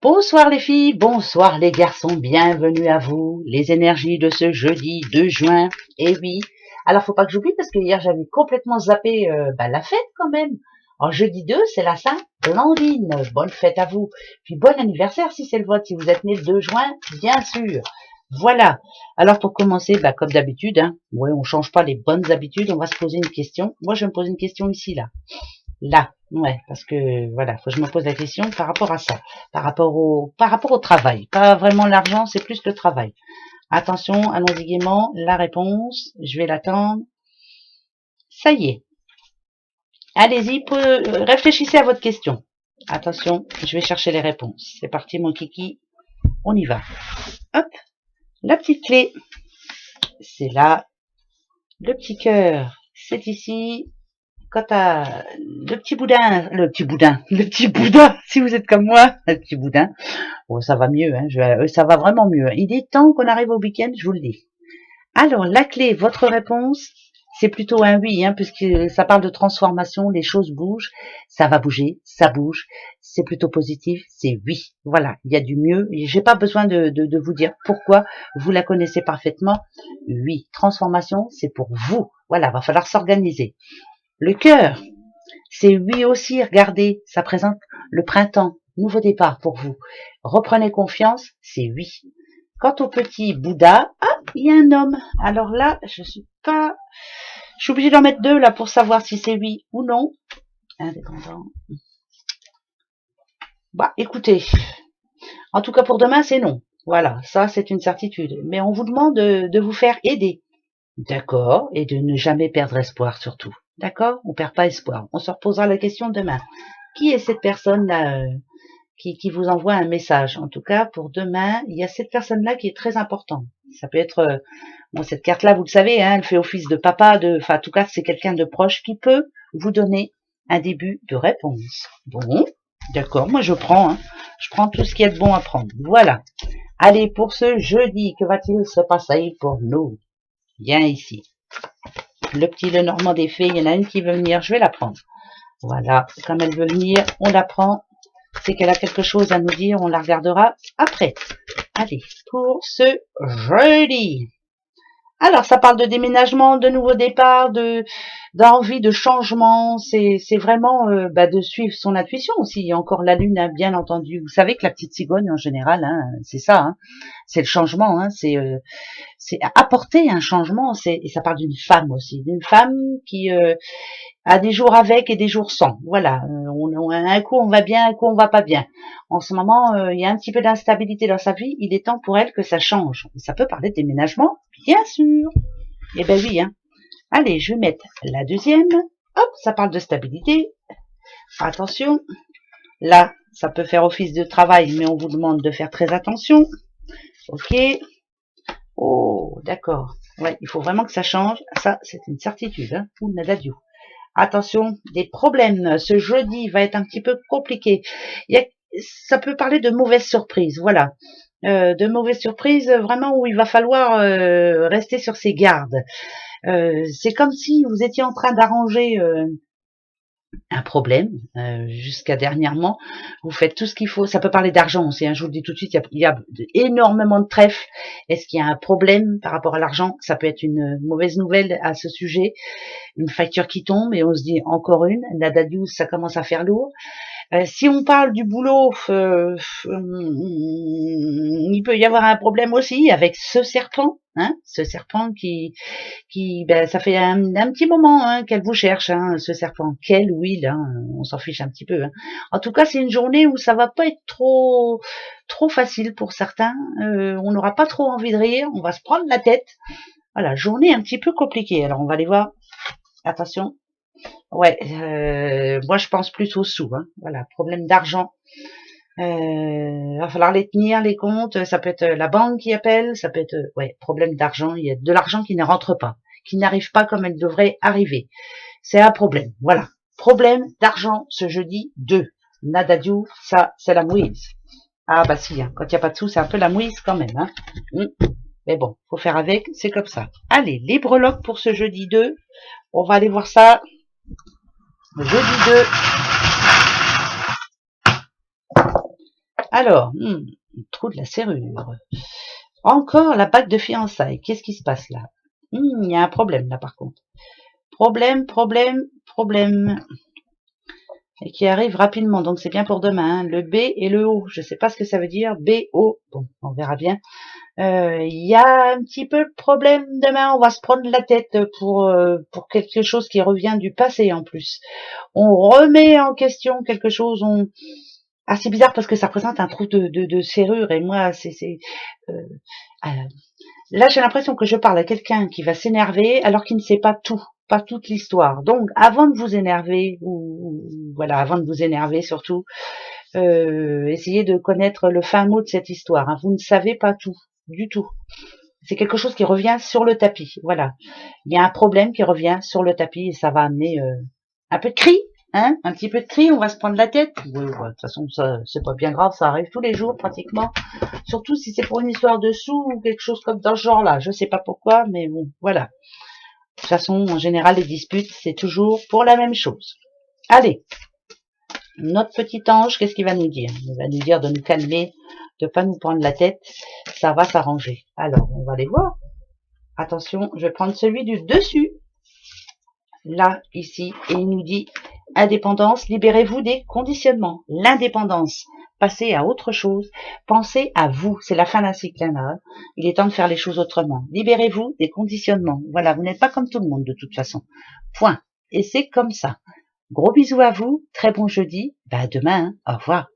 Bonsoir les filles, bonsoir les garçons, bienvenue à vous, les énergies de ce jeudi 2 juin, et oui, alors faut pas que j'oublie parce que hier j'avais complètement zappé la fête quand même. En jeudi 2, c'est la Saint-Blandine, bonne fête à vous, puis bon anniversaire si c'est le vôtre, si vous êtes né le 2 juin, bien sûr. Voilà, alors pour commencer, comme d'habitude, ouais, on change pas les bonnes habitudes, on va se poser une question. Moi je vais me poser une question ici, là, ouais, parce que voilà, faut que je me pose la question par rapport à ça, par rapport au travail. Pas vraiment l'argent, c'est plus le travail. Attention, allons-y gaiement. La réponse, je vais l'attendre. Ça y est. Allez-y, réfléchissez à votre question. Attention, je vais chercher les réponses. C'est parti, mon kiki. On y va. Hop, la petite clé. C'est là. Le petit cœur, c'est ici. Quant à le petit boudin, si vous êtes comme moi, le petit boudin, bon, ça va mieux, ça va vraiment mieux. Il est temps qu'on arrive au week-end, je vous le dis. Alors, la clé, votre réponse, c'est plutôt un oui, puisque ça parle de transformation, les choses bougent, ça va bouger, ça bouge, c'est plutôt positif, c'est oui. Voilà, il y a du mieux. J'ai pas besoin de vous dire pourquoi, vous la connaissez parfaitement. Oui, transformation, c'est pour vous. Voilà, va falloir s'organiser. Le cœur, c'est oui aussi, regardez, ça présente le printemps, nouveau départ pour vous. Reprenez confiance, c'est oui. Quant au petit Bouddha, il y a un homme. Alors là, je suis obligée d'en mettre deux là pour savoir si c'est oui ou non. Indépendant. Écoutez, en tout cas pour demain, c'est non. Voilà, ça c'est une certitude. Mais on vous demande de vous faire aider. D'accord, et de ne jamais perdre espoir surtout. D'accord, on perd pas espoir. On se reposera la question demain. Qui est cette personne-là qui vous envoie un message? En tout cas, pour demain, il y a cette personne-là qui est très importante. Ça peut être, bon, cette carte-là, vous le savez, elle fait office de papa, en tout cas, c'est quelqu'un de proche qui peut vous donner un début de réponse. Bon, d'accord, moi je prends tout ce qui est bon à prendre. Voilà. Allez, pour ce jeudi, que va-t-il se passer pour nous? Viens ici. Le petit Lenormand des fées, il y en a une qui veut venir, je vais la prendre. Voilà, comme elle veut venir, on la prend. C'est qu'elle a quelque chose à nous dire, on la regardera après. Allez, pour ce jeudi. Alors, ça parle de déménagement, de nouveau départ, d'envie de changement. C'est vraiment de suivre son intuition aussi. Il y a encore la lune, bien entendu. Vous savez que la petite cigogne, en général, c'est ça. C'est le changement. C'est apporter un changement. Et ça parle d'une femme aussi. D'une femme qui a des jours avec et des jours sans. Voilà, un coup on va bien, un coup on va pas bien. En ce moment, il y a un petit peu d'instabilité dans sa vie. Il est temps pour elle que ça change. Ça peut parler de déménagement, bien sûr. Eh ben oui. Allez, je vais mettre la deuxième. Hop, ça parle de stabilité. Attention. Là, ça peut faire office de travail, mais on vous demande de faire très attention. Ok. Oh, d'accord. Ouais, il faut vraiment que ça change. Ça, c'est une certitude. Ou nadadio. Attention, des problèmes. Ce jeudi va être un petit peu compliqué. Ça peut parler de mauvaises surprises, voilà. De mauvaises surprises, vraiment où il va falloir rester sur ses gardes. C'est comme si vous étiez en train d'arranger un problème jusqu'à dernièrement. Vous faites tout ce qu'il faut. Ça peut parler d'argent aussi. Je vous le dis tout de suite, il y a énormément de trèfles. Est-ce qu'il y a un problème par rapport à l'argent? Ça peut être une mauvaise nouvelle à ce sujet. Une facture qui tombe et on se dit encore une. La dadiou, ça commence à faire lourd. Si on parle du boulot, il peut y avoir un problème aussi avec ce serpent, ce serpent qui, ça fait un petit moment qu'elle vous cherche, ce serpent. Quel huile, on s'en fiche un petit peu. En tout cas, c'est une journée où ça va pas être trop facile pour certains. On n'aura pas trop envie de rire, on va se prendre la tête. Voilà, journée un petit peu compliquée. Alors on va aller voir. Attention. Ouais, moi je pense plus aux sous. Voilà, problème d'argent. Va falloir les tenir, les comptes. Ça peut être la banque qui appelle, ça peut être problème d'argent. Il y a de l'argent qui ne rentre pas, qui n'arrive pas comme elle devrait arriver. C'est un problème. Voilà, problème d'argent ce jeudi 2. Nadadiou, ça c'est la mouise. Ah bah si, quand il n'y a pas de sous, c'est un peu la mouise quand même. Mais bon, faut faire avec, c'est comme ça. Allez, les breloques pour ce jeudi 2. On va aller voir ça. Jeudi 2. Alors, trou de la serrure. Encore la bague de fiançailles. Qu'est-ce qui se passe là? Il y a un problème là par contre. Problème. Et qui arrive rapidement, donc c'est bien pour demain. Hein. Le B et le O, je sais pas ce que ça veut dire. B, O, bon, on verra bien. Il y a un petit peu de problème demain, on va se prendre la tête pour quelque chose qui revient du passé en plus. On remet en question quelque chose, Ah, c'est bizarre parce que ça représente un trou de serrure et moi, là, j'ai l'impression que je parle à quelqu'un qui va s'énerver alors qu'il ne sait pas tout, pas toute l'histoire. Donc, avant de vous énerver, voilà, avant de vous énerver surtout, essayez de connaître le fin mot de cette histoire. Hein. Vous ne savez pas tout, du tout. C'est quelque chose qui revient sur le tapis. Voilà, il y a un problème qui revient sur le tapis et ça va amener un peu de cri. Hein, un petit peu de cri, on va se prendre la tête. Oui, de toute façon, ça, c'est pas bien grave, ça arrive tous les jours pratiquement. Surtout si c'est pour une histoire de sous ou quelque chose comme dans ce genre-là. Je sais pas pourquoi, mais bon, voilà. De toute façon, en général, les disputes, c'est toujours pour la même chose. Allez, notre petit ange, qu'est-ce qu'il va nous dire? Il va nous dire de nous calmer, de pas nous prendre la tête. Ça va s'arranger. Alors, on va aller voir. Attention, je vais prendre celui du dessus. Là, ici, et il nous dit indépendance, libérez-vous des conditionnements. L'indépendance, passez à autre chose, pensez à vous. C'est la fin d'un cycle. Hein. Il est temps de faire les choses autrement. Libérez-vous des conditionnements. Voilà, vous n'êtes pas comme tout le monde de toute façon. Point. Et c'est comme ça. Gros bisous à vous, très bon jeudi. À demain. Hein. Au revoir.